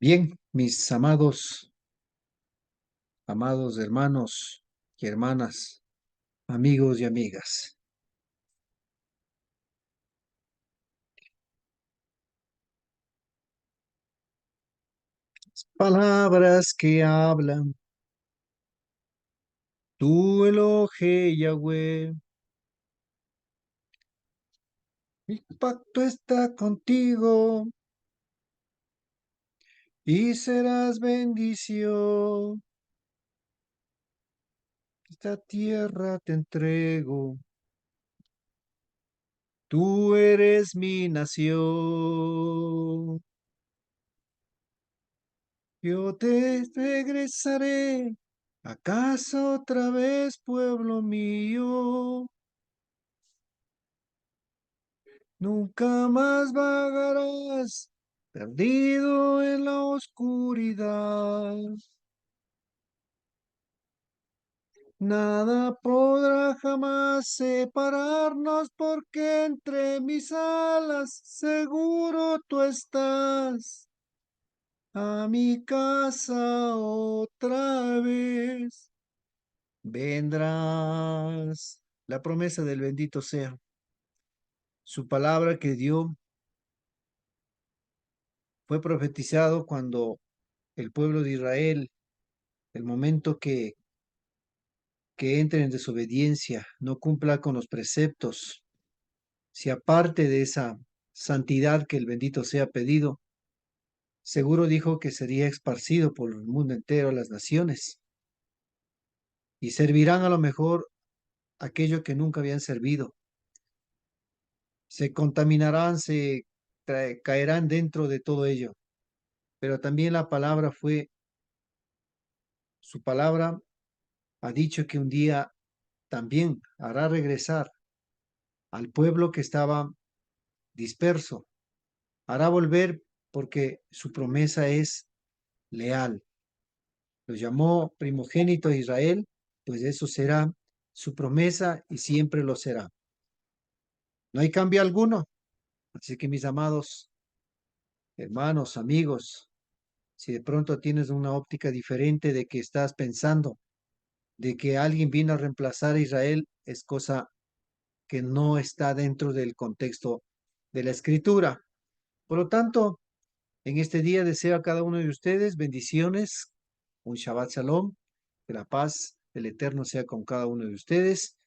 Bien, mis amados hermanos y hermanas, amigos y amigas. Palabras que hablan, tú Elohe Yahweh. Mi pacto está contigo y serás bendición. Esta tierra te entrego, tú eres mi nación. Yo te regresaré. ¿Acaso otra vez, pueblo mío? Nunca más vagarás, perdido en la oscuridad. Nada podrá jamás separarnos porque entre mis alas seguro tú estás. A mi casa otra vez vendrás. La promesa del bendito sea. Su palabra que dio fue profetizado cuando el pueblo de Israel, el momento que entre en desobediencia, no cumpla con los preceptos, si aparte de esa santidad que el bendito sea pedido, seguro dijo que sería esparcido por el mundo entero a las naciones y servirán a lo mejor aquello que nunca habían servido. Se contaminarán, caerán dentro de todo ello. Pero también la palabra fue, su palabra ha dicho que un día también hará regresar al pueblo que estaba disperso, hará volver porque su promesa es leal. Lo llamó primogénito de Israel, pues eso será su promesa y siempre lo será. No hay cambio alguno. Así que mis amados hermanos, amigos, si de pronto tienes una óptica diferente de que estás pensando de que alguien vino a reemplazar a Israel, es cosa que no está dentro del contexto de la escritura. Por lo tanto, en este día deseo a cada uno de ustedes bendiciones, un Shabbat Shalom, que la paz del Eterno sea con cada uno de ustedes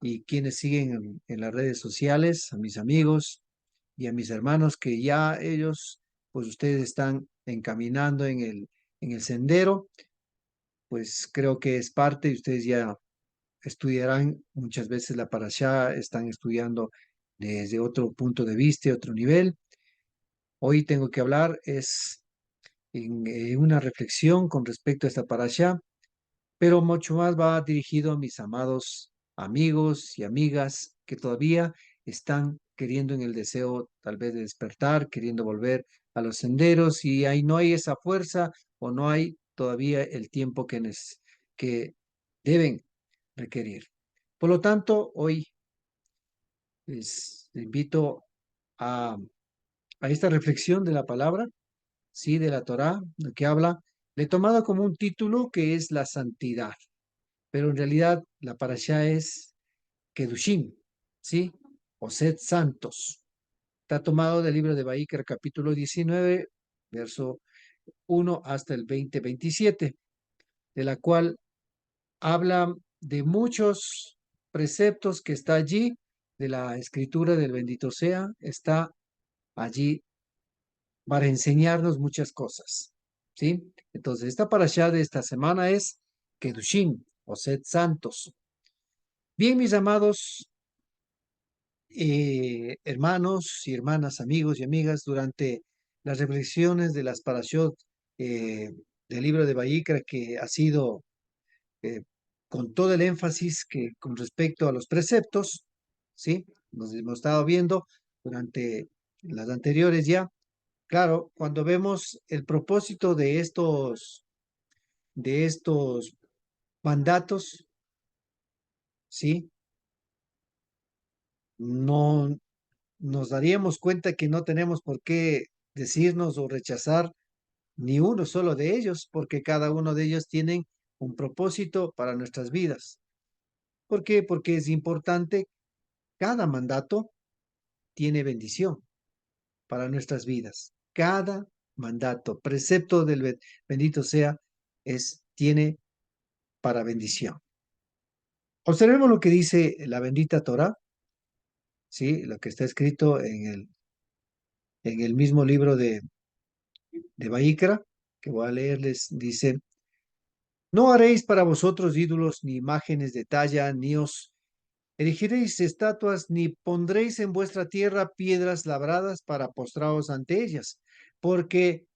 y quienes siguen en las redes sociales, a mis amigos y a mis hermanos que ya ellos, pues ustedes están encaminando en el sendero, pues creo que es parte y ustedes ya estudiarán muchas veces la parashá, están estudiando desde otro punto de vista, otro nivel. Hoy tengo que hablar es una reflexión con respecto a esta parashá, pero mucho más va dirigido a mis amados amigos y amigas que todavía están queriendo en el deseo tal vez de despertar, queriendo volver a los senderos y ahí no hay esa fuerza o no hay todavía el tiempo que deben requerir. Por lo tanto, hoy les invito a, a esta reflexión de la palabra, sí, de la Torá, lo que habla. Le he tomado como un título que es la santidad, pero en realidad la parashá es Kedushim, ¿sí? O sed santos. Está tomado del libro de Baícar, capítulo 19, verso 1 hasta el 20-27, de la cual habla de muchos preceptos que está allí, de la escritura del bendito sea, está allí para enseñarnos muchas cosas, ¿sí? Entonces, esta parashá de esta semana es Kedushim, o sed santos. Bien, mis amados hermanos y hermanas, amigos y amigas, durante las reflexiones de las parashot eh, del libro de Vayikra, que ha sido eh, con todo el énfasis que con respecto a los preceptos, ¿sí? Nos hemos estado viendo durante las anteriores ya. Claro, cuando vemos el propósito de estos mandatos, ¿sí? No nos daríamos cuenta que no tenemos por qué decirnos o rechazar, ni uno solo de ellos, porque cada uno de ellos tienen un propósito para nuestras vidas. ¿Por qué? Porque es importante, cada mandato tiene bendición para nuestras vidas. Cada mandato, precepto del bendito sea, tiene para bendición. Observemos lo que dice la bendita Torá, ¿sí? Lo que está escrito en el mismo libro de Baikra, que voy a leerles, dice: no haréis para vosotros ídolos ni imágenes de talla, ni os erigiréis estatuas, ni pondréis en vuestra tierra piedras labradas para postraros ante ellas, porque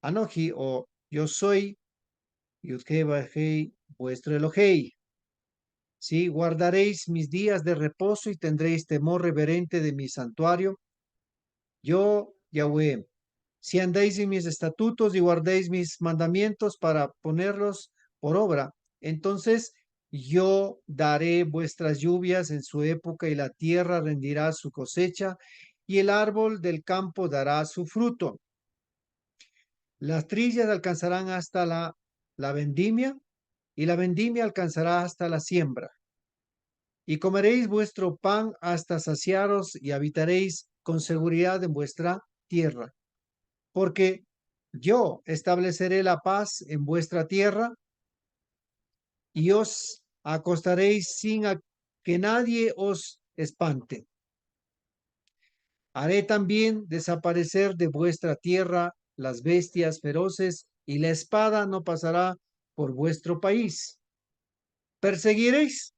Anoji, o yo soy, Yudhei Bajei, vuestro Elohei. Sí, guardaréis mis días de reposo y tendréis temor reverente de mi santuario. Yo, Yahweh, si andáis en mis estatutos y guardéis mis mandamientos para ponerlos por obra, entonces yo daré vuestras lluvias en su época y la tierra rendirá su cosecha y el árbol del campo dará su fruto. Las trillas alcanzarán hasta la vendimia y la vendimia alcanzará hasta la siembra. Y comeréis vuestro pan hasta saciaros y habitaréis con seguridad en vuestra tierra. Porque yo estableceré la paz en vuestra tierra y os acostaréis sin que nadie os espante. Haré también desaparecer de vuestra tierra las bestias feroces y la espada no pasará por vuestro país. Perseguiréis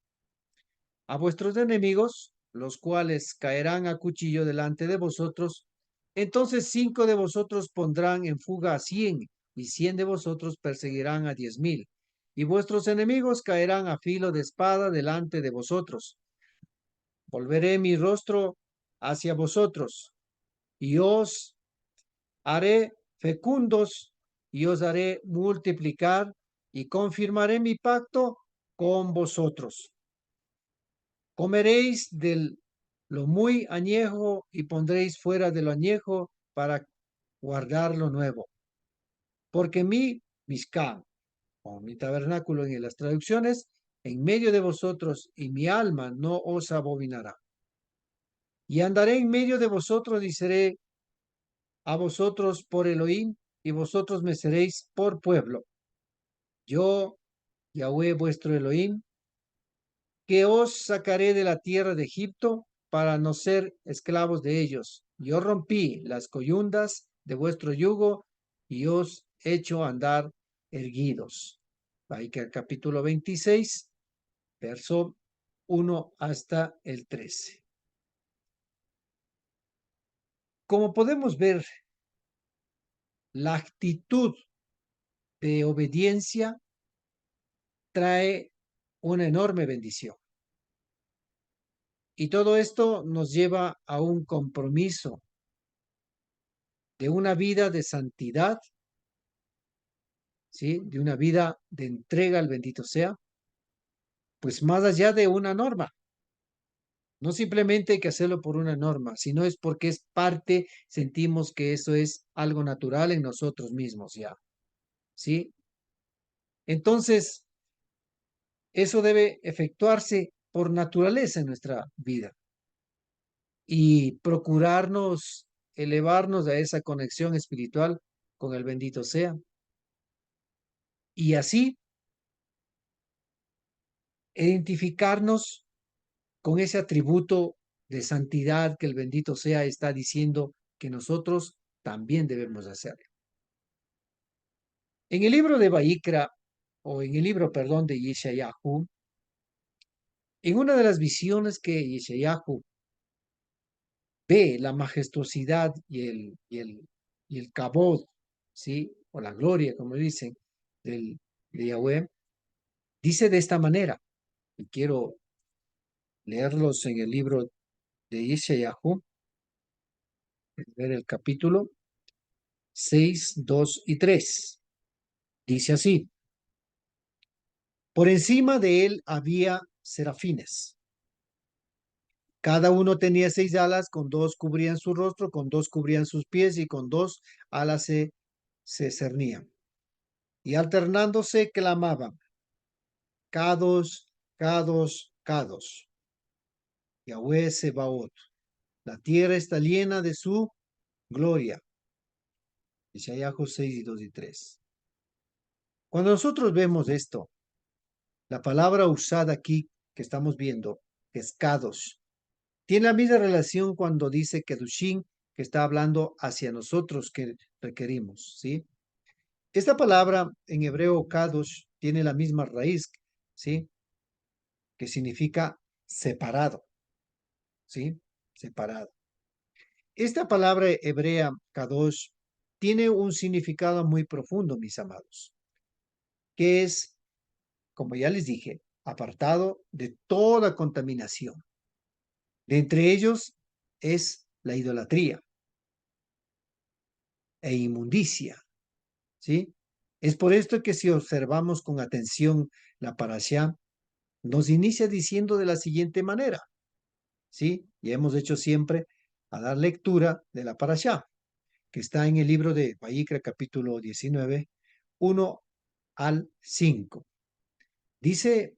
a vuestros enemigos, los cuales caerán a cuchillo delante de vosotros. Entonces 5 de vosotros pondrán en fuga a 100, y 100 de vosotros perseguirán a 10,000. Y vuestros enemigos caerán a filo de espada delante de vosotros. Volveré mi rostro hacia vosotros, y os haré fecundos, y os haré multiplicar, y confirmaré mi pacto con vosotros. Comeréis de lo muy añejo y pondréis fuera de lo añejo para guardar lo nuevo. Porque mi Mishkan, o mi tabernáculo en las traducciones, en medio de vosotros, y mi alma no os abominará. Y andaré en medio de vosotros y seré a vosotros por Elohim, y vosotros me seréis por pueblo. Yo, Yahweh vuestro Elohim, que os sacaré de la tierra de Egipto para no ser esclavos de ellos. Yo rompí las coyundas de vuestro yugo y os hecho andar erguidos. Baikar capítulo 26, verso 1 hasta el 13. Como podemos ver, la actitud de obediencia trae una enorme bendición. Y todo esto nos lleva a un compromiso de una vida de santidad, ¿sí? De una vida de entrega al bendito sea, pues más allá de una norma. No simplemente hay que hacerlo por una norma, sino es porque es parte, sentimos que eso es algo natural en nosotros mismos ya, ¿sí? Entonces, eso debe efectuarse por naturaleza en nuestra vida y procurarnos elevarnos a esa conexión espiritual con el bendito sea. Y así identificarnos con ese atributo de santidad que el bendito sea está diciendo que nosotros también debemos hacer. En el libro de Baikra, o en el libro, perdón, de Yeshayahu, en una de las visiones que Yeshayahu ve la majestuosidad y el kabod, ¿sí? O la gloria, como dicen, de Yahweh, dice de esta manera, y quiero leerlos en el libro de Yeshayahu, ver el capítulo 6, 2 y 3. Dice así: por encima de él había serafines. Cada uno tenía 6 alas, con 2 cubrían su rostro, con 2 cubrían sus pies y con 2 alas se se cernían y alternándose clamaban, Kadosh, Kadosh, Kadosh, Yahweh Sebaot. La tierra está llena de su gloria. Isaías 6, 2 y 3. Cuando nosotros vemos esto, la palabra usada aquí que estamos viendo, que es Kadosh, tiene la misma relación cuando dice Kedushim, que está hablando hacia nosotros que requerimos, ¿sí? Esta palabra en hebreo Kadosh tiene la misma raíz, ¿sí? Que significa separado, ¿sí? Separado. Esta palabra hebrea Kadosh tiene un significado muy profundo, mis amados, que es, como ya les dije, apartado de toda contaminación. De entre ellos es la idolatría e inmundicia, ¿sí? Es por esto que si observamos con atención la parashá, nos inicia diciendo de la siguiente manera, ¿sí? Y hemos hecho siempre a dar lectura de la parashá, que está en el libro de Vayikra capítulo 19, 1 al 5. Dice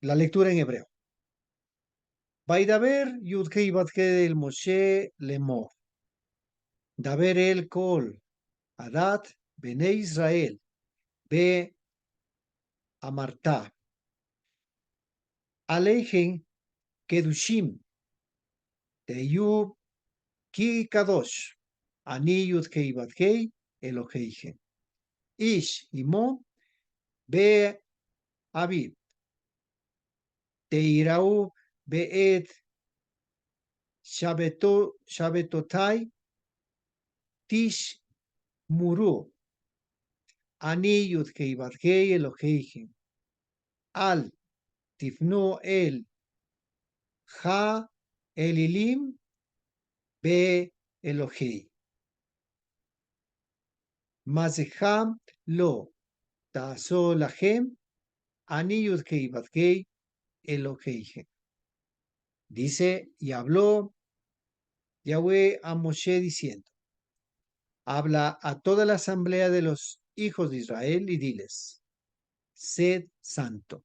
la lectura en hebreo. Vaidaber Yudhei Badhe el Moshe Lemor. Daber el Kol. Adat Bene Israel. Be Amarta. Alejen Kedushim. Teyub Ki Kadosh. Ani Yudhei Badhe Eloheichen. Ish Imo Be Abib. Teirau Beet Shabetotai Tish Muru. Ani Yudhei Badhei Eloheichen. Al Tifnu el Ha Elilim Be Elohei. Mazeham Lo Taso Lahem Ani Yudhei Badhei Eloheichen. Dice, y habló Yahweh a Moshe diciendo, habla a toda la asamblea de los hijos de Israel y diles, sed santo.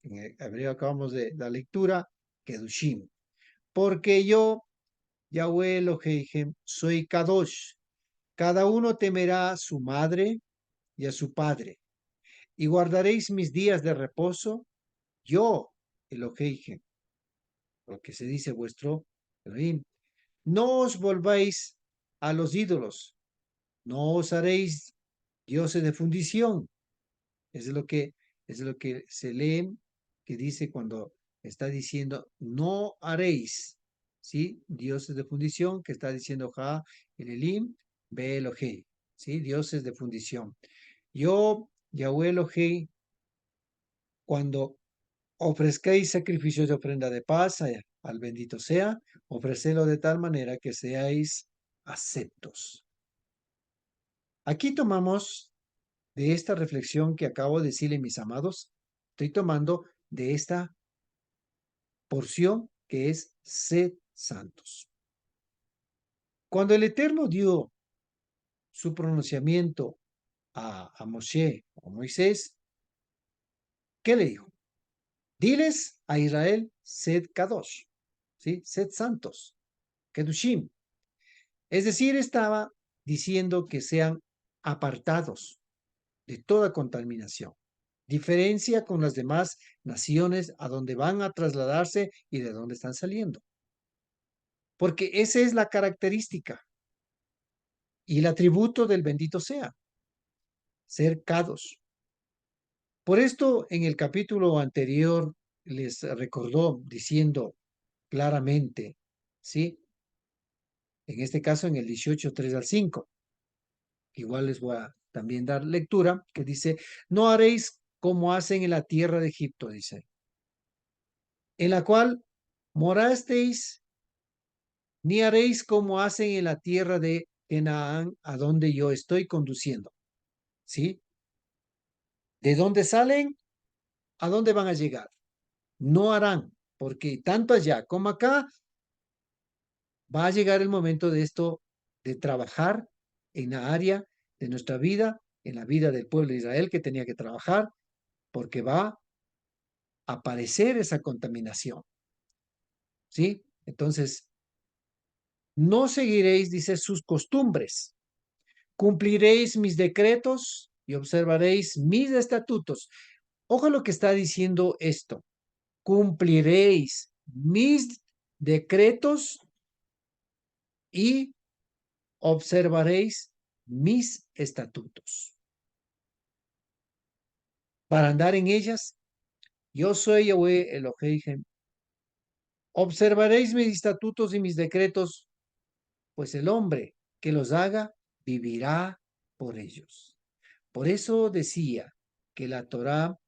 En el hebreo acabamos de la lectura, Kedushim. Porque yo, Yahweh Elohim, soy Kadosh. Cada uno temerá a su madre y a su padre. Y guardaréis mis días de reposo, yo, Elohim, lo que se dice vuestro Elohim. No os volváis a los ídolos, no os haréis dioses de fundición. Es lo que se lee, que dice cuando está diciendo, no haréis, ¿sí? Dioses de fundición, que está diciendo Ja, el Elim, Be Elohei, ¿sí? Dioses de fundición. Yo, Yahweh Elohei, cuando ofrezcáis sacrificios de ofrenda de paz al bendito sea, ofrecedlo de tal manera que seáis aceptos. Aquí tomamos de esta reflexión que acabo de decirle, mis amados, estoy tomando de esta porción que es sed santos. Cuando el Eterno dio su pronunciamiento a Moshe o Moisés, ¿qué le dijo? Diles a Israel, sed kadosh, ¿sí? Sed santos, kedushim. Es decir, estaba diciendo que sean apartados de toda contaminación. Diferencia con las demás naciones a donde van a trasladarse y de dónde están saliendo. Porque esa es la característica y el atributo del bendito sea, ser kadosh. Por esto, en el capítulo anterior les recordó diciendo claramente, ¿sí? En este caso, en el 18, 3 al 5. Igual les voy a también dar lectura, que dice, no haréis como hacen en la tierra de Egipto, dice, en la cual morasteis, ni haréis como hacen en la tierra de Canaán, a donde yo estoy conduciendo. ¿Sí? ¿De dónde salen? ¿A dónde van a llegar? No harán, porque tanto allá como acá va a llegar el momento de esto, de trabajar en la área de nuestra vida, en la vida del pueblo de Israel que tenía que trabajar, porque va a aparecer esa contaminación, ¿sí? Entonces, no seguiréis, dice, sus costumbres, cumpliréis mis decretos y observaréis mis estatutos. Ojo lo que está diciendo esto. Cumpliréis mis decretos y observaréis mis estatutos. Para andar en ellas, yo soy Yahweh Elohim. Observaréis mis estatutos y mis decretos, pues el hombre que los haga vivirá por ellos. Por eso decía que la Torá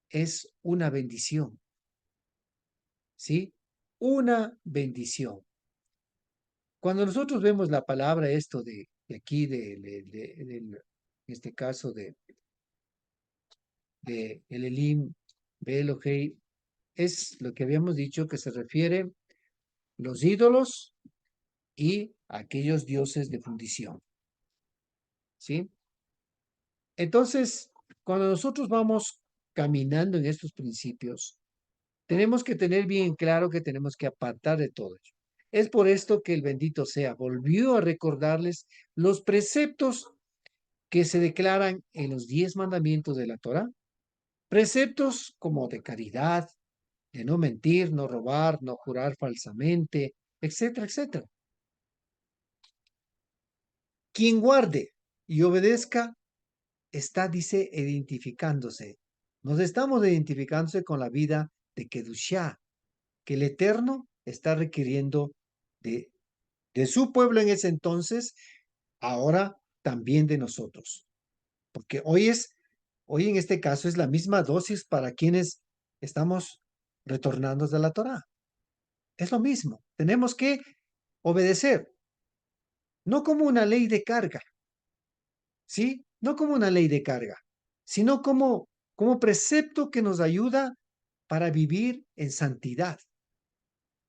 es una bendición, ¿sí? Una bendición. Cuando nosotros vemos la palabra esto de aquí, en este caso de el Elim, Belohei, es lo que habíamos dicho que se refiere los ídolos y aquellos dioses de fundición, ¿sí? Entonces, cuando nosotros vamos caminando en estos principios, tenemos que tener bien claro que tenemos que apartar de todo ello. Es por esto que el bendito sea volvió a recordarles los preceptos que se declaran en los 10 mandamientos de la Torá. Preceptos como de caridad, de no mentir, no robar, no jurar falsamente, etcétera, etcétera. Quien guarde y obedezca está, dice, identificándose. Nos estamos identificándose con la vida de Kedushá, que el Eterno está requiriendo de, de su pueblo en ese entonces, ahora también de nosotros. Porque hoy en este caso es la misma dosis para quienes estamos retornando de la Torá. Es lo mismo. Tenemos que obedecer, no como una ley de carga, ¿sí? No como una ley de carga, sino como precepto que nos ayuda para vivir en santidad.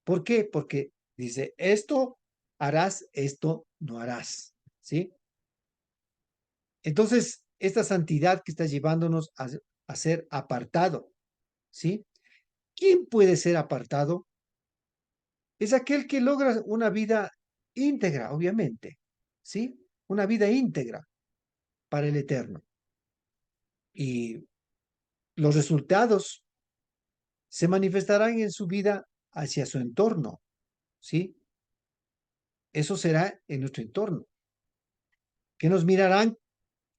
¿Por qué? Porque dice, esto harás, esto no harás, ¿sí? Entonces, esta santidad que está llevándonos a ser apartado, ¿sí? ¿Quién puede ser apartado? Es aquel que logra una vida íntegra, obviamente, ¿sí? Una vida íntegra para el Eterno. Y los resultados se manifestarán en su vida hacia su entorno, ¿sí? Eso será en nuestro entorno, que nos mirarán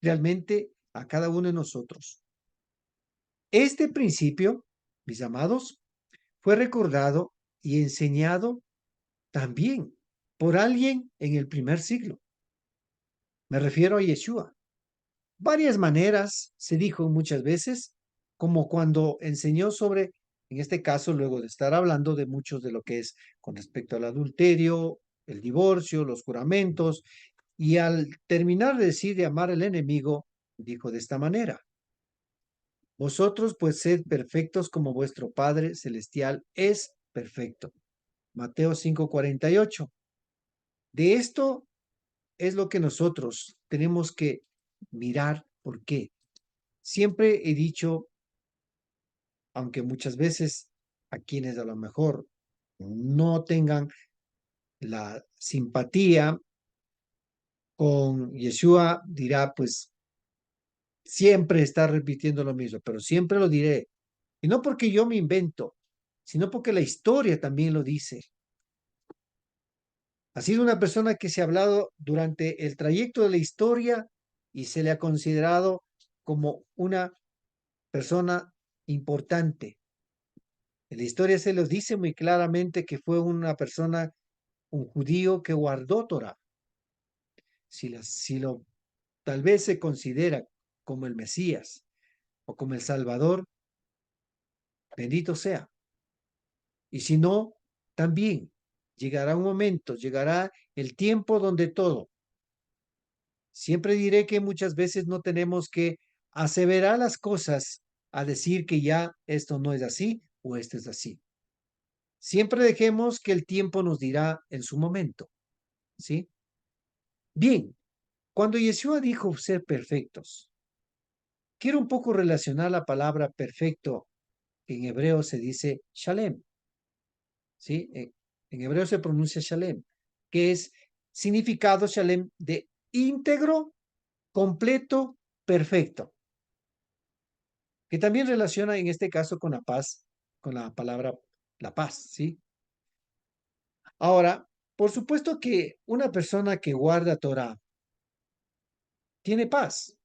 realmente a cada uno de nosotros. Este principio, mis amados, fue recordado y enseñado también por alguien en el primer siglo. Me refiero a Yeshua. Varias maneras se dijo muchas veces, como cuando enseñó sobre, en este caso, luego de estar hablando de muchos de lo que es con respecto al adulterio, el divorcio, los juramentos, y al terminar de decir de amar al enemigo, dijo de esta manera: vosotros pues sed perfectos como vuestro Padre Celestial es perfecto. Mateo 5:48. De esto es lo que nosotros tenemos que mirar. ¿Por qué? Siempre he dicho, aunque muchas veces a quienes a lo mejor no tengan la simpatía con Yeshua, dirá, pues siempre está repitiendo lo mismo, pero siempre lo diré. Y no porque yo me invento, sino porque la historia también lo dice. Ha sido una persona que se ha hablado durante el trayecto de la historia y se le ha considerado como una persona importante. En la historia se los dice muy claramente que fue una persona, un judío que guardó Torah. Si lo tal vez se considera como el Mesías o como el Salvador, bendito sea. Y si no, también llegará un momento, llegará el tiempo donde todo. Siempre diré que muchas veces no tenemos que aseverar las cosas a decir que ya esto no es así o esto es así. Siempre dejemos que el tiempo nos dirá en su momento, ¿sí? Bien, cuando Yeshua dijo ser perfectos, quiero un poco relacionar la palabra perfecto, que en hebreo se dice shalem, ¿sí? En hebreo se pronuncia shalem, que es significado shalem de íntegro, completo, perfecto, que también relaciona en este caso con la paz, con la palabra la paz, ¿sí? Ahora, por supuesto que una persona que guarda Torah tiene paz,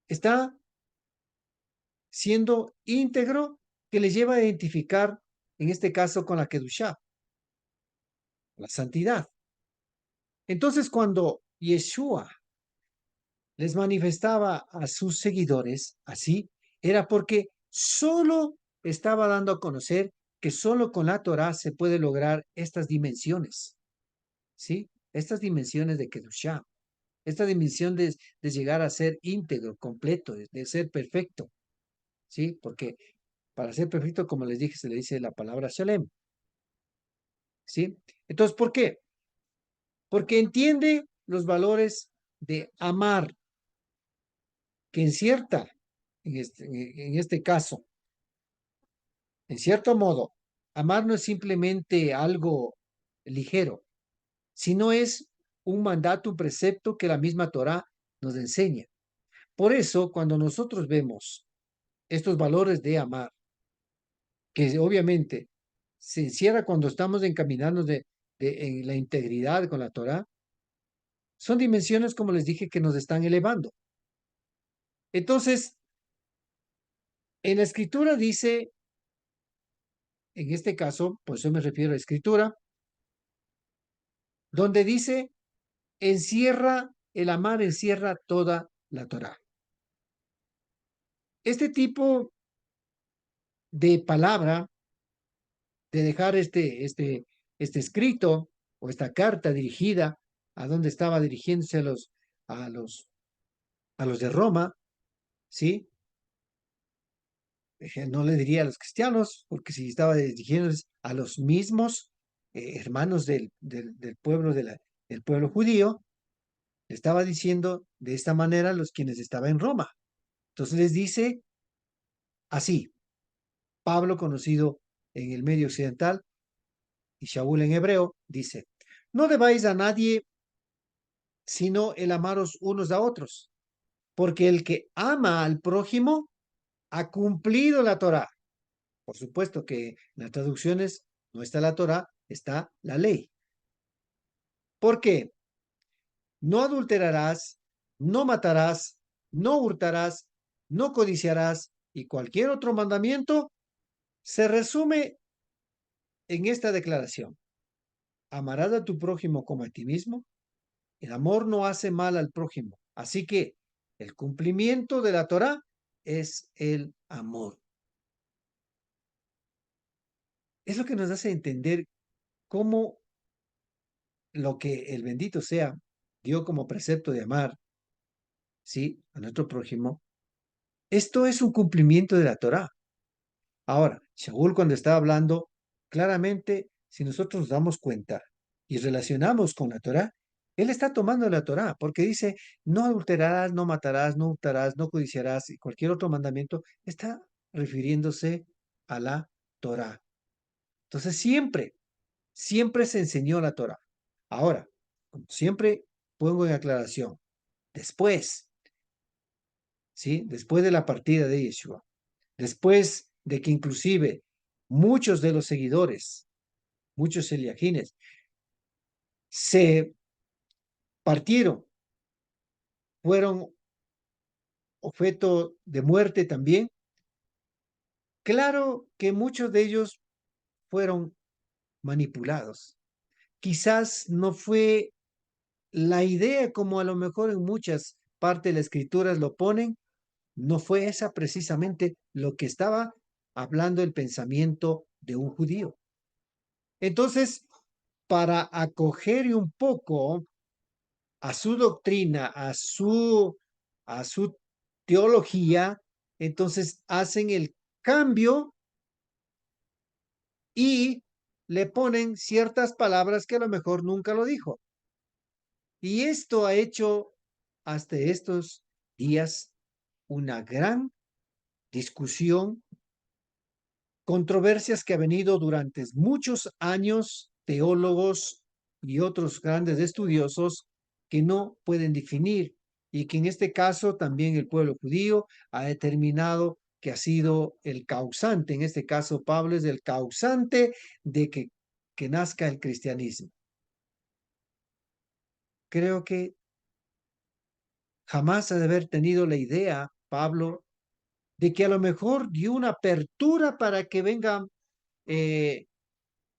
está siendo íntegro, que le lleva a identificar, en este caso, con la Kedushá, la santidad. Entonces, cuando Yeshua les manifestaba a sus seguidores así, era porque solo estaba dando a conocer que solo con la Torah se puede lograr estas dimensiones, ¿sí? Estas dimensiones de Kedushá, esta dimensión de llegar a ser íntegro, completo, de ser perfecto, ¿sí? Porque para ser perfecto, como les dije, se le dice la palabra Shalem, ¿sí? Entonces, ¿por qué? Porque entiende los valores de amar, que en este caso, en cierto modo, amar no es simplemente algo ligero, sino es un mandato, un precepto que la misma Torah nos enseña. Por eso, cuando nosotros vemos estos valores de amar, que obviamente se encierra cuando estamos encaminando en la integridad con la Torah, son dimensiones, como les dije, que nos están elevando. Entonces, en la escritura dice, en este caso, pues yo me refiero a la escritura, donde dice, el amar encierra toda la Torah. Este tipo de palabra, de dejar este escrito o esta carta dirigida a donde estaba dirigiéndose a los, a los de Roma, ¿sí? No le diría a los cristianos, porque si estaba dirigiéndose a los mismos hermanos del pueblo, del pueblo judío, le estaba diciendo de esta manera a los quienes estaban en Roma. Entonces les dice así, Pablo, conocido en el medio occidental, y Shaul en hebreo, dice, no debáis a nadie sino el amaros unos a otros, porque el que ama al prójimo ha cumplido la Torá. Por supuesto que en las traducciones no está la Torá, está la ley. ¿Por qué? No adulterarás, no matarás, no hurtarás, no codiciarás y cualquier otro mandamiento se resume en esta declaración. Amarás a tu prójimo como a ti mismo. El amor no hace mal al prójimo. Así que el cumplimiento de la Torá es el amor. Es lo que nos hace entender cómo lo que el bendito sea dio como precepto de amar, ¿sí? A nuestro prójimo. Esto es un cumplimiento de la Torá. Ahora, Shaul cuando está hablando, claramente, si nosotros nos damos cuenta y relacionamos con la Torá, él está tomando la Torá, porque dice, no adulterarás, no matarás, no hurtarás, no codiciarás, y cualquier otro mandamiento, está refiriéndose a la Torá. Entonces, siempre se enseñó la Torá. Ahora, como siempre pongo en aclaración, después, ¿sí? Después de la partida de Yeshua, después de que inclusive muchos de los seguidores, muchos eliagines, se partieron, fueron objeto de muerte también. Claro que muchos de ellos fueron manipulados. Quizás no fue la idea como a lo mejor en muchas partes de las escrituras lo ponen, no fue esa precisamente lo que estaba hablando el pensamiento de un judío. Entonces, para acoger un poco a su doctrina, a su teología, entonces hacen el cambio y le ponen ciertas palabras que a lo mejor nunca lo dijo. Y esto ha hecho hasta estos días una gran discusión, controversias que ha venido durante muchos años, teólogos y otros grandes estudiosos que no pueden definir y que en este caso también el pueblo judío ha determinado que ha sido el causante, en este caso Pablo es el causante de que nazca el cristianismo. Creo que jamás ha de haber tenido la idea, Pablo, de que a lo mejor dio una apertura para que vengan eh,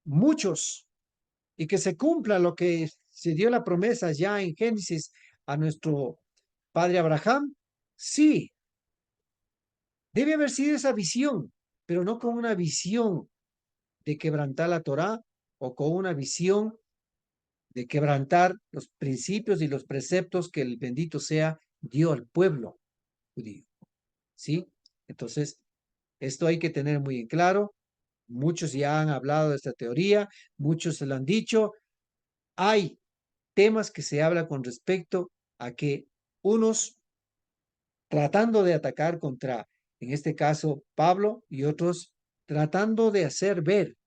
muchos y que se cumpla lo que se dio la promesa ya en Génesis a nuestro padre Abraham. Sí, debe haber sido esa visión, pero no con una visión de quebrantar la Torá o con una visión de quebrantar los principios y los preceptos que el bendito sea dio al pueblo judío. ¿Sí? Entonces, esto hay que tener muy en claro. Muchos ya han hablado de esta teoría, muchos se lo han dicho. Hay temas que se habla con respecto a que unos tratando de atacar contra, en este caso, Pablo y otros tratando de hacer ver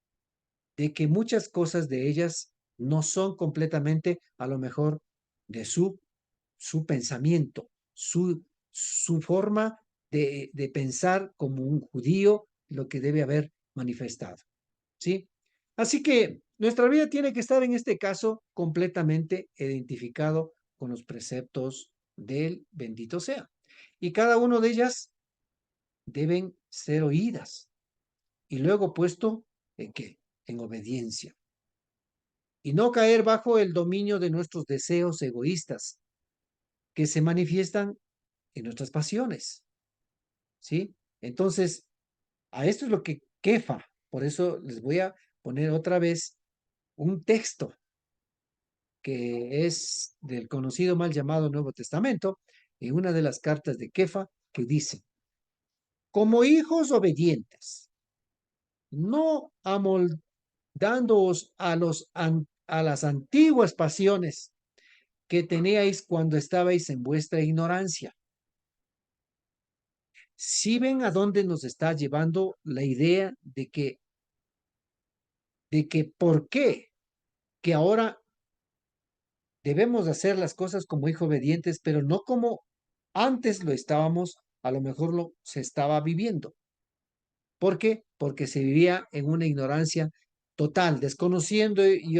de que muchas cosas de ellas no son completamente, a lo mejor, de su pensamiento, su forma de pensar como un judío, lo que debe haber manifestado. ¿Sí? Así que nuestra vida tiene que estar en este caso completamente identificado con los preceptos del bendito sea. Y cada una de ellas deben ser oídas y luego puesto en qué? En obediencia. Y no caer bajo el dominio de nuestros deseos egoístas que se manifiestan en nuestras pasiones. ¿Sí? Entonces, a esto es lo que Kefa, por eso les voy a poner otra vez un texto que es del conocido mal llamado Nuevo Testamento, en una de las cartas de Kefa, que dice, como hijos obedientes, no amoldándoos a las antiguas pasiones que teníais cuando estabais en vuestra ignorancia. Si ven a dónde nos está llevando la idea de que por qué que ahora debemos hacer las cosas como hijos obedientes, pero no como antes lo estábamos, a lo mejor se estaba viviendo. ¿Por qué? Porque se vivía en una ignorancia total, desconociendo y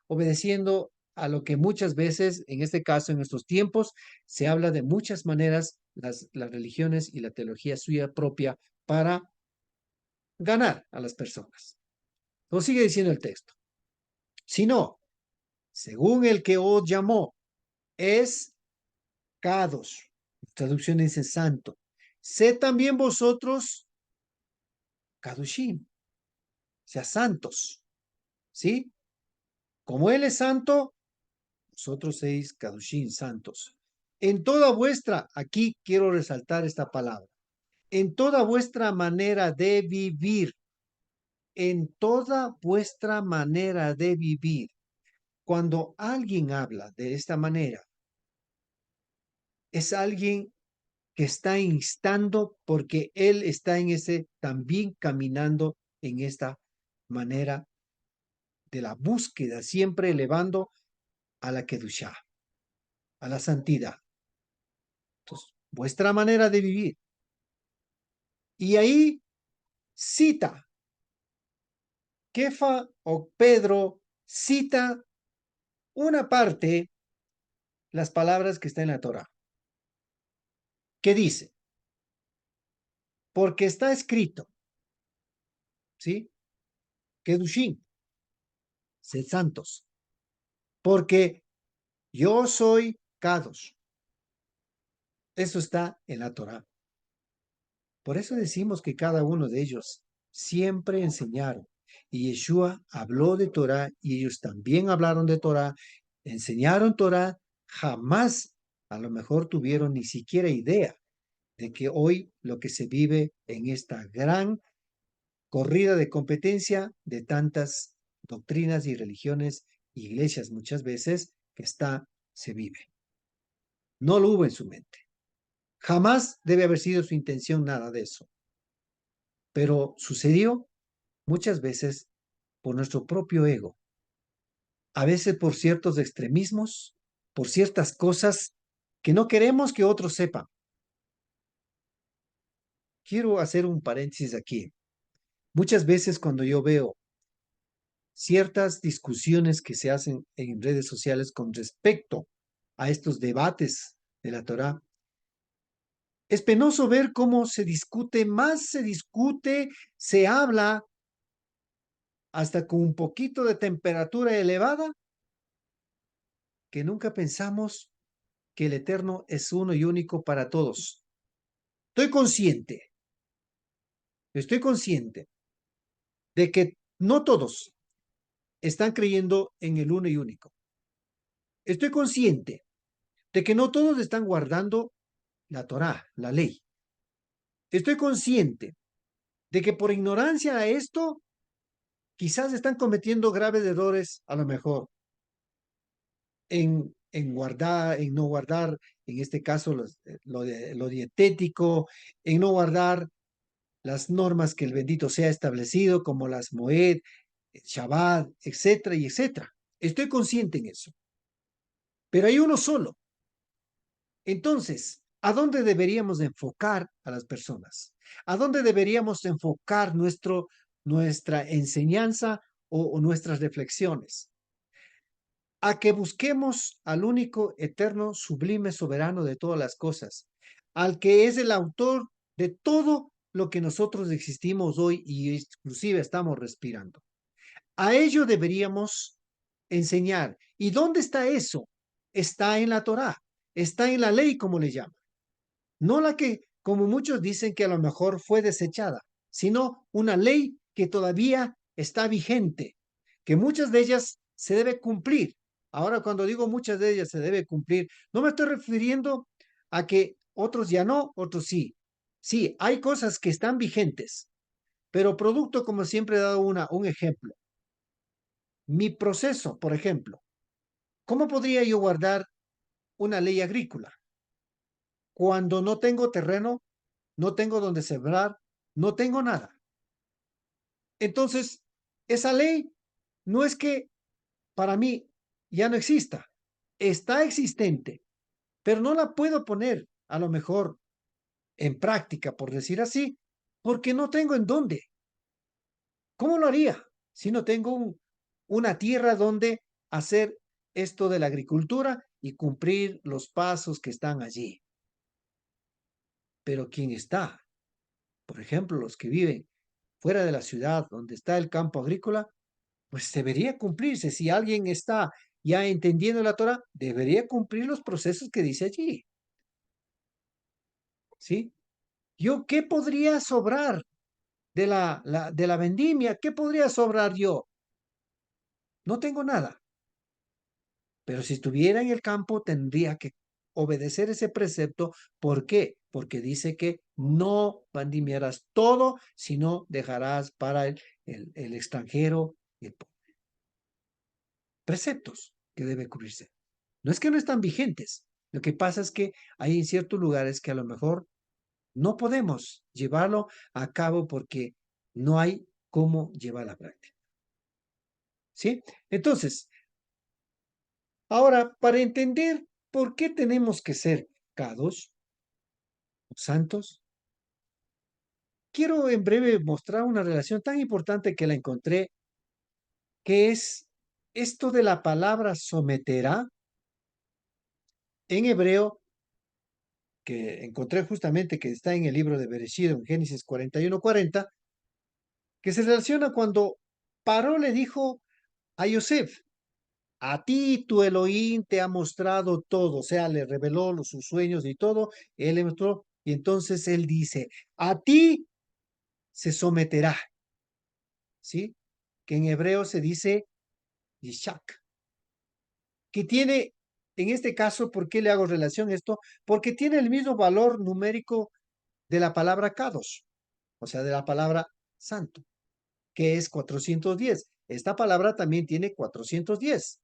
obedeciendo a lo que muchas veces, en este caso, en estos tiempos, se habla de muchas maneras, las religiones y la teología suya propia para ganar a las personas. Lo sigue diciendo el texto. Si no, según el que os llamó, es Kadosh, traducción dice santo. Sé también vosotros Kadoshim, sea santos, ¿sí? Como Él es santo, vosotros sois Kadoshim, santos. En toda vuestra, aquí quiero resaltar esta palabra, en toda vuestra manera de vivir, en toda vuestra manera de vivir. Cuando alguien habla de esta manera, es alguien que está instando porque él está en ese también caminando en esta manera de la búsqueda, siempre elevando a la Kedushá, a la santidad. Entonces, vuestra manera de vivir. Y ahí cita, Kefa o Pedro cita una parte, las palabras que está en la Torah, que dice, porque está escrito, ¿sí? Kedushim, sed santos, porque yo soy Kadosh. Eso está en la Torah. Por eso decimos que cada uno de ellos siempre enseñaron. Y Yeshua habló de Torah y ellos también hablaron de Torah, enseñaron Torah, jamás a lo mejor tuvieron ni siquiera idea de que hoy lo que se vive en esta gran corrida de competencia de tantas doctrinas y religiones, iglesias muchas veces, que está se vive. No lo hubo en su mente. Jamás debe haber sido su intención nada de eso. Pero sucedió muchas veces por nuestro propio ego, a veces por ciertos extremismos, por ciertas cosas que no queremos que otros sepan. Quiero hacer un paréntesis aquí. Muchas veces cuando yo veo ciertas discusiones que se hacen en redes sociales con respecto a estos debates de la Torá, es penoso ver cómo se discute, más se discute, se habla hasta con un poquito de temperatura elevada, que nunca pensamos que el Eterno es uno y único para todos. Estoy consciente, estoy consciente de que no todos están creyendo en el uno y único. Estoy consciente de que no todos están guardando la Torá, la ley. Estoy consciente de que por ignorancia a esto, quizás están cometiendo graves errores, a lo mejor, en guardar, en no guardar, en este caso, lo dietético, en no guardar las normas que el bendito sea establecido, como las Moed, Shabbat, etcétera, y etcétera. Estoy consciente en eso. Pero hay uno solo. Entonces, ¿a dónde deberíamos enfocar a las personas? ¿A dónde deberíamos enfocar nuestra enseñanza o nuestras reflexiones? A que busquemos al único, eterno, sublime, soberano de todas las cosas, al que es el autor de todo lo que nosotros existimos hoy y inclusive estamos respirando. A ello deberíamos enseñar. ¿Y dónde está eso? Está en la Torá, está en la ley, como le llaman. No la que, como muchos dicen que a lo mejor fue desechada, sino una ley que todavía está vigente, que muchas de ellas se debe cumplir. Ahora, cuando digo muchas de ellas se debe cumplir, no me estoy refiriendo a que otros ya no, otros sí. Sí, hay cosas que están vigentes, pero producto, como siempre he dado un ejemplo. Mi proceso, por ejemplo, ¿cómo podría yo guardar una ley agrícola cuando no tengo terreno, no tengo donde sembrar, no tengo nada? Entonces, esa ley no es que para mí ya no exista, está existente, pero no la puedo poner a lo mejor en práctica, por decir así, porque no tengo en dónde. ¿Cómo lo haría si no tengo una tierra donde hacer esto de la agricultura y cumplir los pasos que están allí? Pero quien está, por ejemplo, los que viven fuera de la ciudad, donde está el campo agrícola, pues debería cumplirse. Si alguien está ya entendiendo la Torah, debería cumplir los procesos que dice allí. ¿Sí? Yo, ¿qué podría sobrar de la vendimia? ¿Qué podría sobrar yo? No tengo nada. Pero si estuviera en el campo, tendría que obedecer ese precepto. ¿Por qué? Porque dice que no vendimiarás todo, sino dejarás para el extranjero y el preceptos que debe cubrirse. No es que no están vigentes. Lo que pasa es que hay en ciertos lugares que a lo mejor no podemos llevarlo a cabo porque no hay cómo llevar a la práctica. ¿Sí? Entonces, ahora, para entender por qué tenemos que ser pecados, santos, quiero en breve mostrar una relación tan importante que la encontré, que es esto de la palabra someterá en hebreo, que encontré justamente que está en el libro de Bereshit, en Génesis 41:40, que se relaciona cuando Paró le dijo a Yosef, a ti tu Elohim te ha mostrado todo, o sea, le reveló sus sueños y todo, él le mostró, y entonces él dice, a ti se someterá, ¿sí? Que en hebreo se dice Yishak, que tiene, en este caso, ¿por qué le hago relación a esto? Porque tiene el mismo valor numérico de la palabra Kadosh, o sea, de la palabra santo, que es 410. Esta palabra también tiene 410.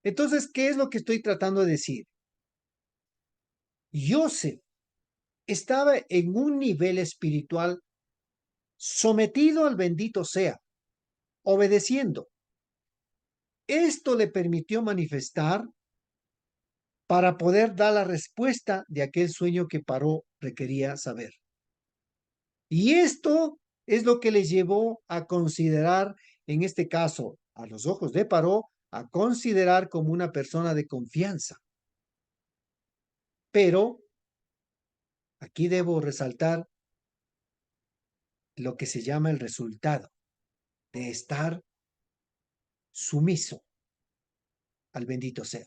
Entonces, ¿qué es lo que estoy tratando de decir? Joseph estaba en un nivel espiritual sometido al bendito sea, obedeciendo. Esto le permitió manifestar para poder dar la respuesta de aquel sueño que Paró requería saber. Y esto es lo que le llevó a considerar, en este caso, a los ojos de Paró, a considerar como una persona de confianza. Pero aquí debo resaltar lo que se llama el resultado de estar sumiso al bendito sea,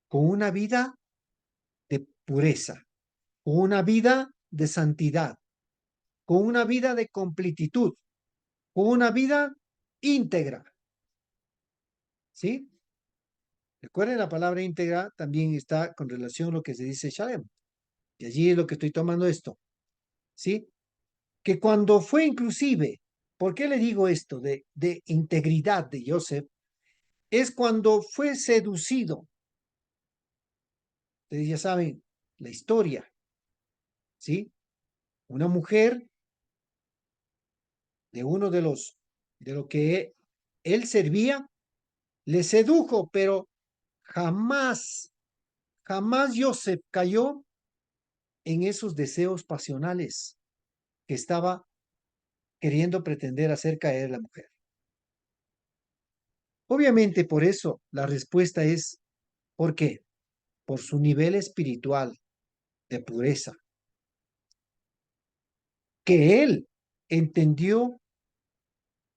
con una vida de pureza, con una vida de santidad, con una vida de completitud, con una vida íntegra. ¿Sí? Recuerden, la palabra íntegra también está con relación a lo que se dice Shalem. Y allí es lo que estoy tomando esto. ¿Sí? Que cuando fue inclusive, ¿por qué le digo esto de integridad de Joseph? Es cuando fue seducido. Ustedes ya saben la historia. ¿Sí? Una mujer de uno de lo que él servía, le sedujo, pero jamás Joseph cayó en esos deseos pasionales que estaba queriendo pretender hacer caer la mujer. Obviamente por eso la respuesta es, ¿por qué? Por su nivel espiritual de pureza, que él entendió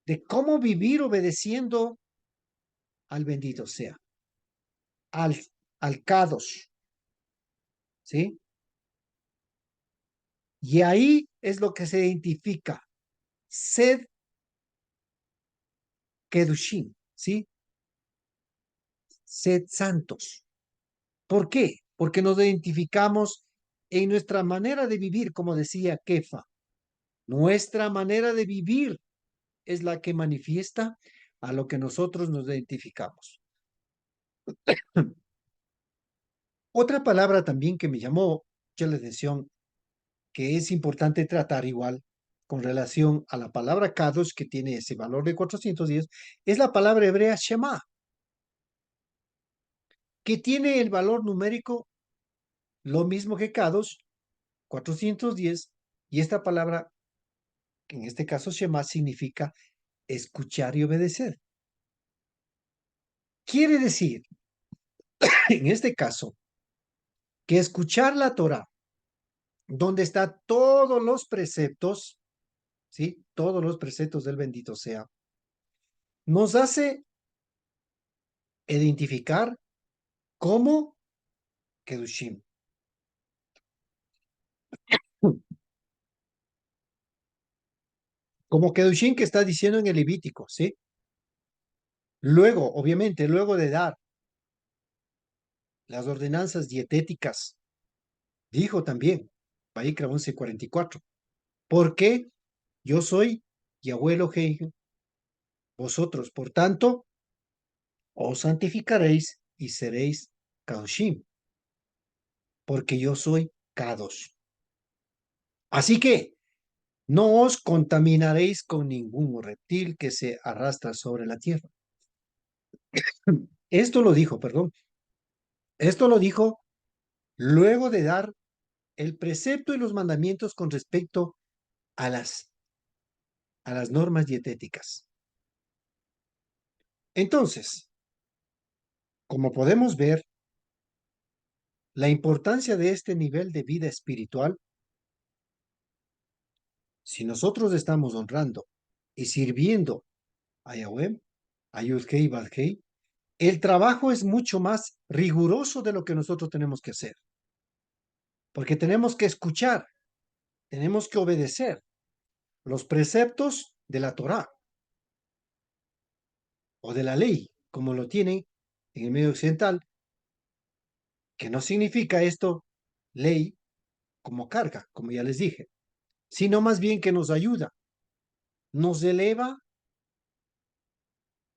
de cómo vivir obedeciendo al bendito sea, al, al Kadosh, ¿sí? Y ahí es lo que se identifica, sed kedushim, ¿sí? Sed santos. ¿Por qué? Porque nos identificamos en nuestra manera de vivir, como decía Kefa. Nuestra manera de vivir es la que manifiesta a lo que nosotros nos identificamos. Otra palabra también que me llamó mucho la atención, que es importante tratar igual con relación a la palabra Kadosh, que tiene ese valor de 410, es la palabra hebrea Shema, que tiene el valor numérico lo mismo que Kadosh, 410, y esta palabra, que en este caso Shema, significa escuchar y obedecer. Quiere decir, en este caso, que escuchar la Torah, donde está todos los preceptos, ¿sí? Todos los preceptos del bendito sea, nos hace identificar como Kedushim. Como Kedushim que está diciendo en el Levítico, ¿sí? Luego, obviamente, luego de dar las ordenanzas dietéticas, dijo también, Baikra 11:44, porque yo soy Yahweh Elohim, vosotros, por tanto, os santificaréis y seréis Kadoshim, porque yo soy Kadosh. Así que no os contaminaréis con ningún reptil que se arrastra sobre la tierra. Esto lo dijo, perdón, esto lo dijo luego de dar el precepto y los mandamientos con respecto a las normas dietéticas. Entonces, como podemos ver, la importancia de este nivel de vida espiritual, si nosotros estamos honrando y sirviendo a Yahweh, a Yud-Hei y Bad-Hei, el trabajo es mucho más riguroso de lo que nosotros tenemos que hacer, porque tenemos que escuchar, tenemos que obedecer los preceptos de la Torá o de la ley, como lo tienen en el medio occidental, que no significa esto ley como carga, como ya les dije, sino más bien que nos ayuda, nos eleva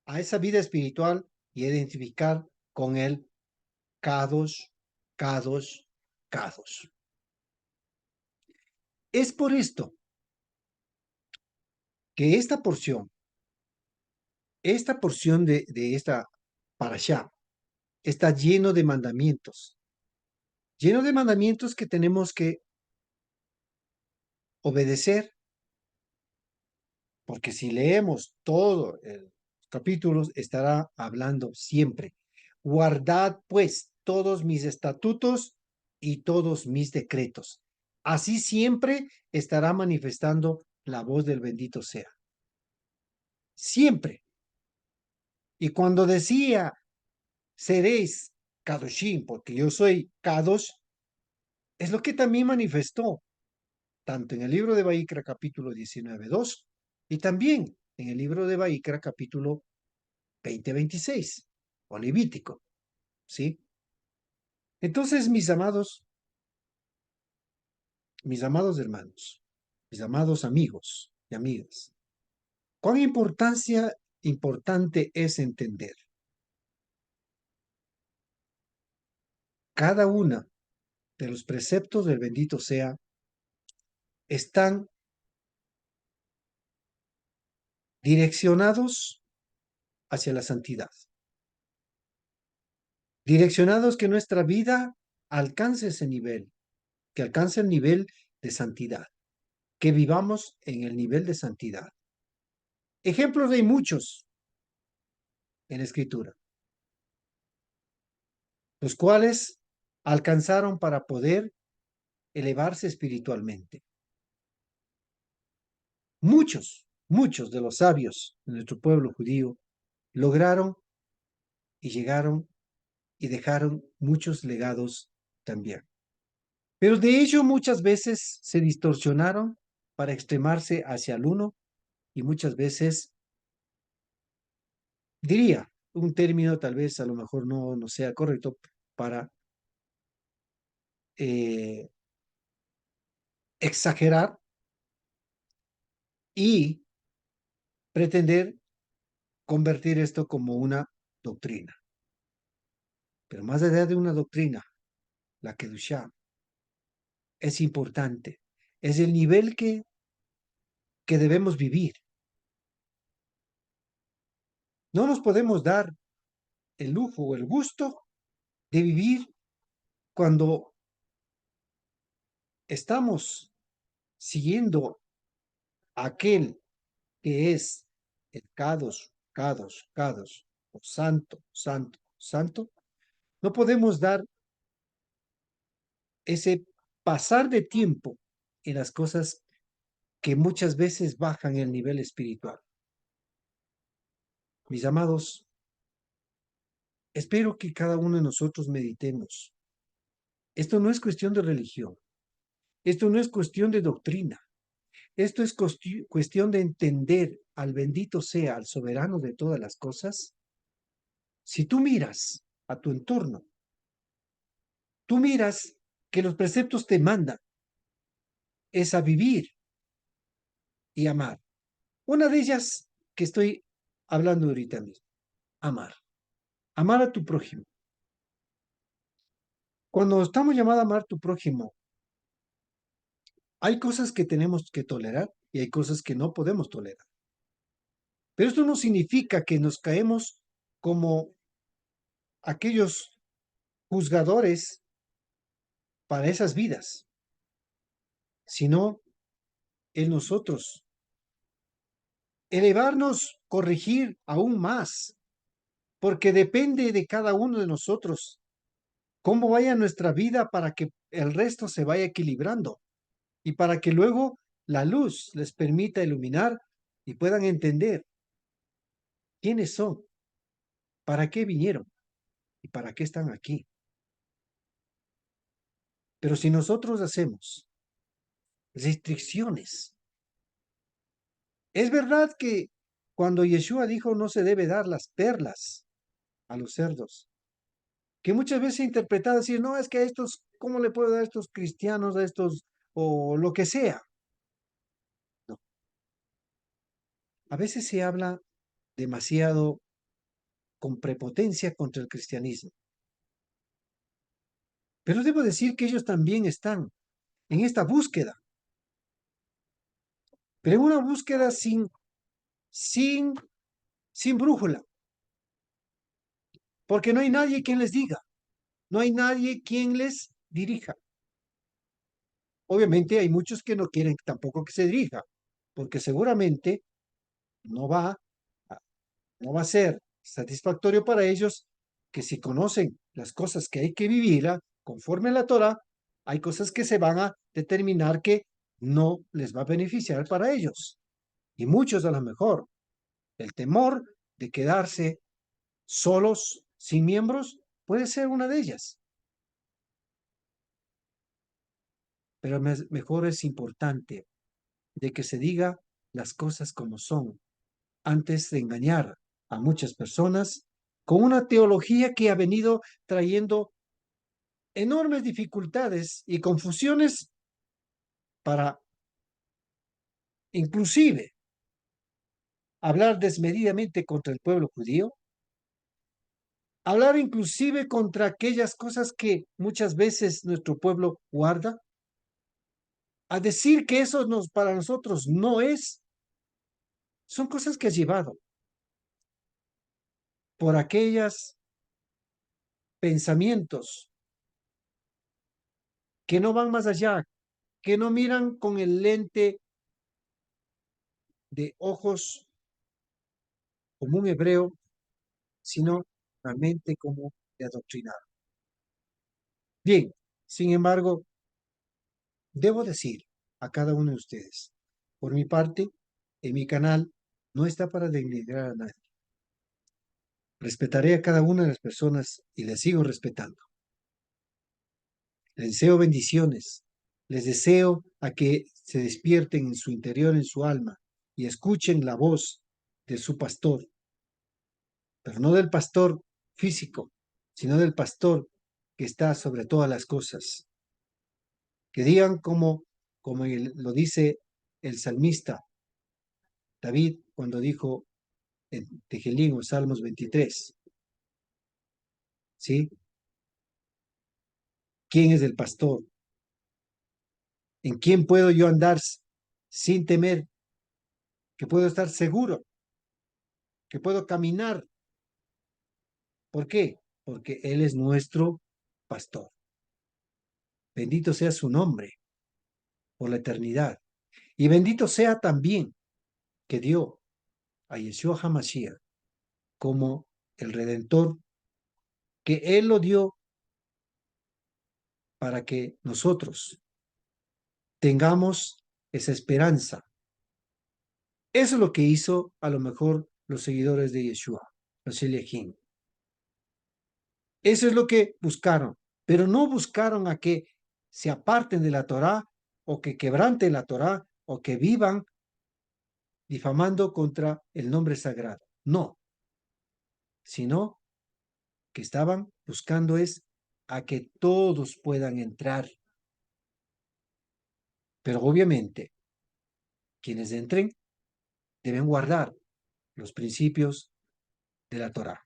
a esa vida espiritual y identificar con el Kadosh, Kadosh, Kadosh. Es por esto que esta porción de esta parashá está lleno de mandamientos que tenemos que obedecer, porque si leemos todo el capítulo, estará hablando siempre. Guardad pues todos mis estatutos y todos mis decretos. Así siempre estará manifestando la voz del bendito sea. Siempre. Y cuando decía, seréis Kadoshim, porque yo soy Kadosh, es lo que también manifestó, tanto en el libro de Baikra capítulo 19:2 y también en el libro de Baikra capítulo 20:26, o Levítico, ¿sí? Entonces, mis amados hermanos, mis amados amigos y amigas, ¿cuán importante es entender cada una de los preceptos del bendito sea están direccionados hacia la santidad, direccionados que nuestra vida alcance ese nivel, que alcance el nivel de santidad, que vivamos en el nivel de santidad. Ejemplos hay muchos en la escritura, los cuales alcanzaron para poder elevarse espiritualmente. Muchos de los sabios de nuestro pueblo judío lograron y llegaron y dejaron muchos legados también. Pero de ello muchas veces se distorsionaron para extremarse hacia el uno y muchas veces, diría, un término tal vez a lo mejor no sea correcto para eh, exagerar y pretender convertir esto como una doctrina. Pero más allá de una doctrina, la Kedushá es importante. Es el nivel que debemos vivir. No nos podemos dar el lujo o el gusto de vivir cuando estamos siguiendo aquel que es el Kadosh, o santo, santo, santo. No podemos dar ese pasar de tiempo en las cosas que muchas veces bajan el nivel espiritual. Mis amados, espero que cada uno de nosotros meditemos. Esto no es cuestión de religión, esto no es cuestión de doctrina, esto es cuestión de entender al bendito sea, al soberano de todas las cosas. Si tú miras a tu entorno, tú miras que los preceptos te mandan es a vivir y amar. Una de ellas que estoy hablando ahorita mismo, amar. Amar a tu prójimo. Cuando estamos llamados a amar a tu prójimo, hay cosas que tenemos que tolerar y hay cosas que no podemos tolerar. Pero esto no significa que nos caemos como aquellos juzgadores para esas vidas, sino en nosotros. Elevarnos, corregir aún más, porque depende de cada uno de nosotros cómo vaya nuestra vida para que el resto se vaya equilibrando y para que luego la luz les permita iluminar y puedan entender quiénes son, para qué vinieron y para qué están aquí. Pero si nosotros hacemos restricciones, es verdad que cuando Yeshua dijo no se debe dar las perlas a los cerdos, que muchas veces se interpreta decir, no, es que a estos, ¿cómo le puedo dar a estos cristianos, a estos, o lo que sea? No. A veces se habla demasiado con prepotencia contra el cristianismo. Pero debo decir que ellos también están en esta búsqueda, pero en una búsqueda sin, sin brújula, porque no hay nadie quien les diga, no hay nadie quien les dirija. Obviamente hay muchos que no quieren tampoco que se dirija, porque seguramente no va, no va a ser satisfactorio para ellos que si conocen las cosas que hay que vivir conforme a la Torah, hay cosas que se van a determinar que no les va a beneficiar para ellos. Y muchos a lo mejor, el temor de quedarse solos, sin miembros, puede ser una de ellas. Pero mejor es importante de que se diga las cosas como son, antes de engañar a muchas personas con una teología que ha venido trayendo enormes dificultades y confusiones para inclusive hablar desmedidamente contra el pueblo judío, hablar inclusive contra aquellas cosas que muchas veces nuestro pueblo guarda, a decir que eso para nosotros no es, son cosas que ha llevado por aquellos pensamientos que no van más allá, que no miran con el lente de ojos como un hebreo, sino realmente como de adoctrinar. Bien, sin embargo, debo decir a cada uno de ustedes, por mi parte, en mi canal no está para denigrar a nadie. Respetaré a cada una de las personas y les sigo respetando. Les deseo bendiciones. Les deseo a que se despierten en su interior, en su alma, y escuchen la voz de su pastor, pero no del pastor físico, sino del pastor que está sobre todas las cosas. Que digan como lo dice el salmista David cuando dijo en Tejelín o Salmos 23, ¿sí? ¿Quién es el pastor? ¿En quién puedo yo andar sin temer? Que puedo estar seguro, que puedo caminar. ¿Por qué? Porque Él es nuestro pastor. Bendito sea su nombre por la eternidad. Y bendito sea también que dio a Yeshua HaMashiach como el Redentor, que Él lo dio para que nosotros tengamos esa esperanza. Eso es lo que hizo a lo mejor los seguidores de Yeshua, los Sheliachim. Eso es lo que buscaron, pero no buscaron a que se aparten de la Torá o que quebranten la Torá o que vivan difamando contra el nombre sagrado. No, sino que estaban buscando es a que todos puedan entrar. Pero obviamente, quienes entren deben guardar los principios de la Torá.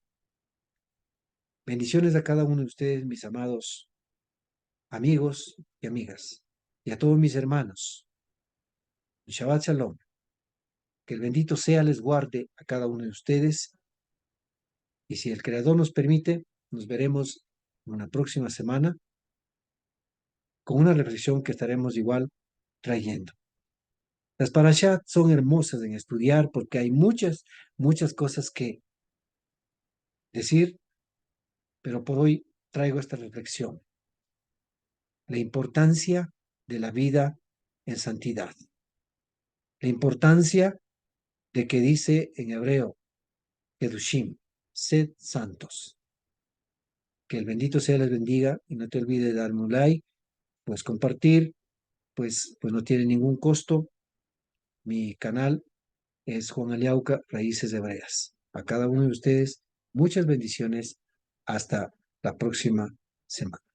Bendiciones a cada uno de ustedes, mis amados amigos y amigas, y a todos mis hermanos. Shabbat Shalom. Que el bendito sea les guarde a cada uno de ustedes. Y si el Creador nos permite, nos veremos en una próxima semana con una reflexión que estaremos igual trayendo. Las parashat son hermosas en estudiar porque hay muchas cosas que decir, pero por hoy traigo esta reflexión. La importancia de la vida en santidad. La importancia de que dice en hebreo, Kedushim, sed santos. Que el bendito sea les bendiga y no te olvides de darme un like, pues compartir, pues no tiene ningún costo. Mi canal es Juan Aliauca, Raíces Hebreas. A cada uno de ustedes, muchas bendiciones. Hasta la próxima semana.